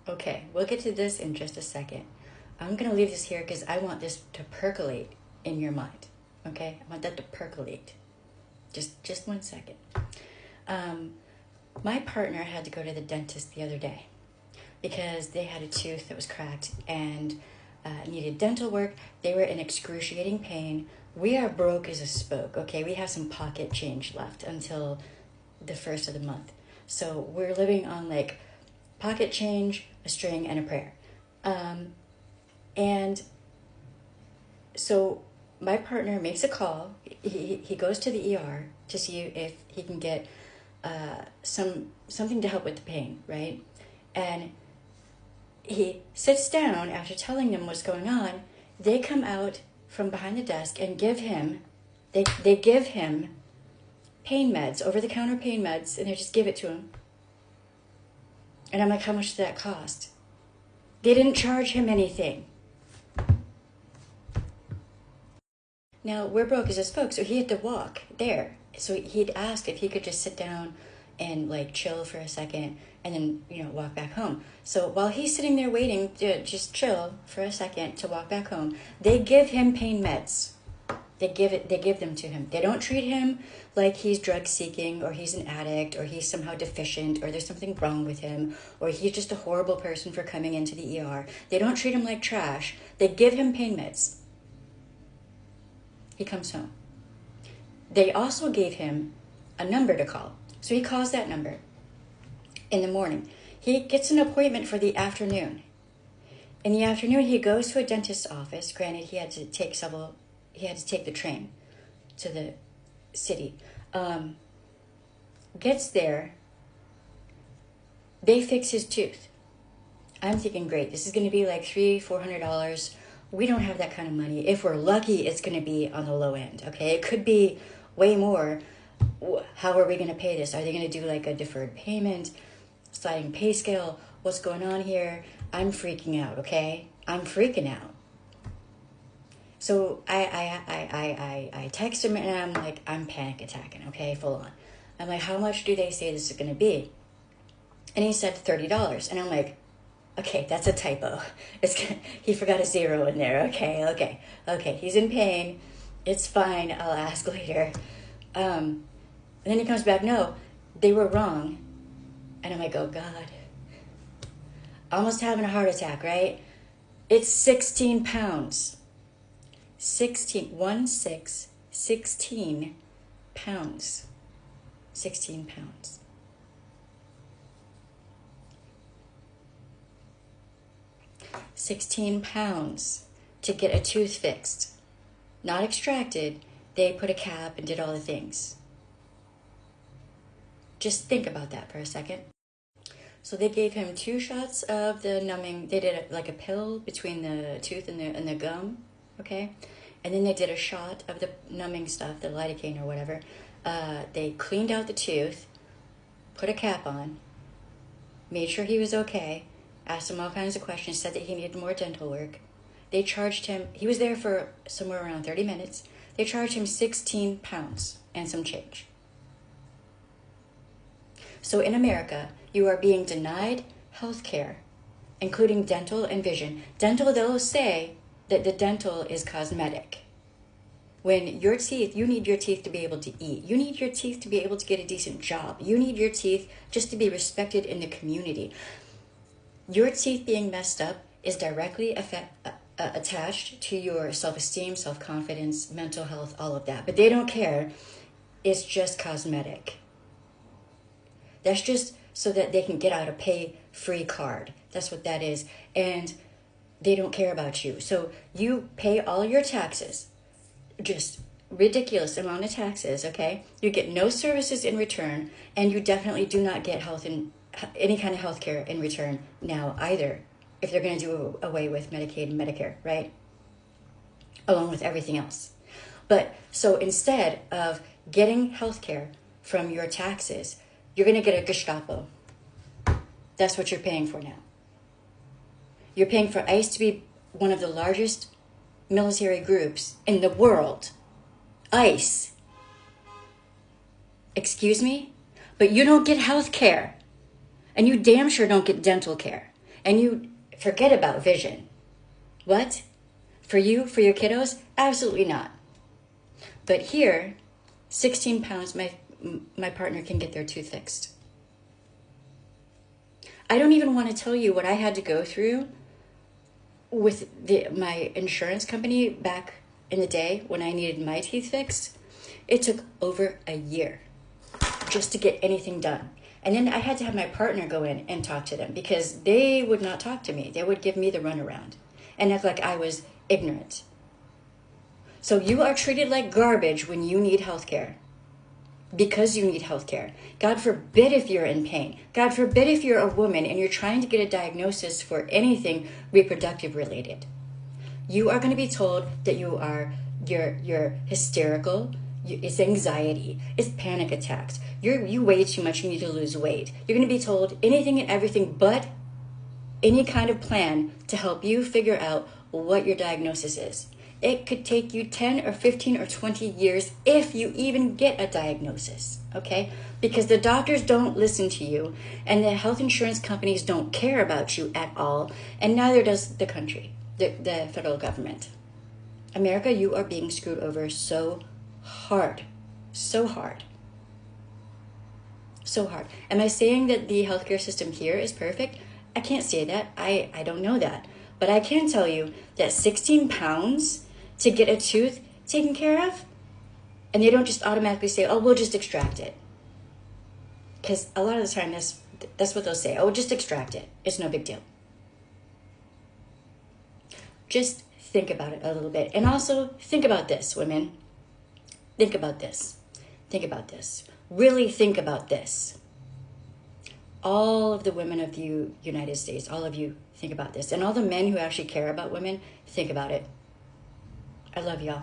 Okay, we'll get to this in just a second. I'm gonna leave this here because I want this to percolate in your mind. Okay, I want that to percolate. Just 1 second. Um, my partner had to go to the dentist the other day because they had a tooth that was cracked and needed dental work. They were in excruciating pain. We are broke as a spoke. Okay, we have some pocket change left until the first of the month, so we're living on like pocket change, a string, and a prayer. And so my partner makes a call. He goes to the ER to see if he can get something to help with the pain, right? And he sits down after telling them what's going on. They come out from behind the desk and they give him pain meds, over-the-counter pain meds, and they just give it to him. And I'm like, how much did that cost? They didn't charge him anything. Now, we're broke as his folks, so he had to walk there. So he'd asked if he could just sit down and like chill for a second and then, walk back home. So while he's sitting there waiting to just chill for a second to walk back home, they give him pain meds. They give them to him. They don't treat him like he's drug seeking or he's an addict or he's somehow deficient or there's something wrong with him or he's just a horrible person for coming into the ER. They don't treat him like trash. They give him pain meds. He comes home. They also gave him a number to call. So he calls that number in the morning. He gets an appointment for the afternoon. In the afternoon, he goes to a dentist's office. Granted, he had to take the train to the city. Gets there. They fix his tooth. I'm thinking, great, this is going to be like $300-400. We don't have that kind of money. If we're lucky, it's going to be on the low end, okay? It could be way more. How are we going to pay this? Are they going to do like a deferred payment, sliding pay scale? What's going on here? I'm freaking out, okay? I'm freaking out. So I text him and I'm like, I'm panic attacking, okay, full on. I'm like, how much do they say this is going to be? And he said $30. And I'm like, okay, that's a typo. He forgot a zero in there. Okay. He's in pain. It's fine. I'll ask later. And then he comes back, no, they were wrong. And I'm like, oh God. Almost having a heart attack, right? It's 16 pounds. 16 pounds. 16 pounds. 16 pounds to get a tooth fixed. Not extracted. They put a cap and did all the things. Just think about that for a second. So they gave him 2 shots of the numbing. They did it like a pill between the tooth and the gum, okay? And then they did a shot of the numbing stuff, the lidocaine or whatever. They cleaned out the tooth, put a cap on, made sure he was okay, asked him all kinds of questions, said that he needed more dental work. They charged him, he was there for somewhere around 30 minutes. They charged him 16 pounds and some change. So in America, you are being denied health care, including dental and vision. Dental, they'll say that the dental is cosmetic. When your teeth, you need your teeth to be able to eat. You need your teeth to be able to get a decent job. You need your teeth just to be respected in the community. Your teeth being messed up is directly attached to your self-esteem, self-confidence, mental health, all of that. But they don't care. It's just cosmetic. That's just so that they can get out a pay-free card. That's what that is. And they don't care about you. So you pay all your taxes, just ridiculous amount of taxes, okay? You get no services in return, and you definitely do not get any kind of health care in return now either, if they're going to do away with Medicaid and Medicare, right? Along with everything else. But so instead of getting health care from your taxes, you're going to get a Gestapo. That's what you're paying for now. You're paying for ICE to be one of the largest military groups in the world. ICE. Excuse me? But you don't get health care. And you damn sure don't get dental care. and you forget about vision. What? For you, for your kiddos? Absolutely not. But here, 16 pounds, my partner can get their tooth fixed. I don't even want to tell you what I had to go through with my insurance company back in the day when I needed my teeth fixed. It took over a year just to get anything done. And then I had to have my partner go in and talk to them because they would not talk to me. They would give me the runaround and act like I was ignorant. So you are treated like garbage when you need health care. Because you need health care. God forbid if you're in pain. God forbid if you're a woman and you're trying to get a diagnosis for anything reproductive related. You are going to be told that you're hysterical. It's anxiety. It's panic attacks. You weigh too much. You need to lose weight. You're going to be told anything and everything but any kind of plan to help you figure out what your diagnosis is. It could take you 10 or 15 or 20 years if you even get a diagnosis, okay? Because the doctors don't listen to you and the health insurance companies don't care about you at all, and neither does the country, the federal government. America, you are being screwed over so hard, so hard. So hard. Am I saying that the healthcare system here is perfect? I can't say that. I don't know that. But I can tell you that 16 pounds to get a tooth taken care of, and they don't just automatically say, oh, we'll just extract it. Because a lot of the time, that's what they'll say. Oh, just extract it. It's no big deal. Just think about it a little bit. And also, think about this, women. Think about this. Think about this. Really think about this. All of the women of the United States, all of you, think about this. And all the men who actually care about women, think about it. I love y'all.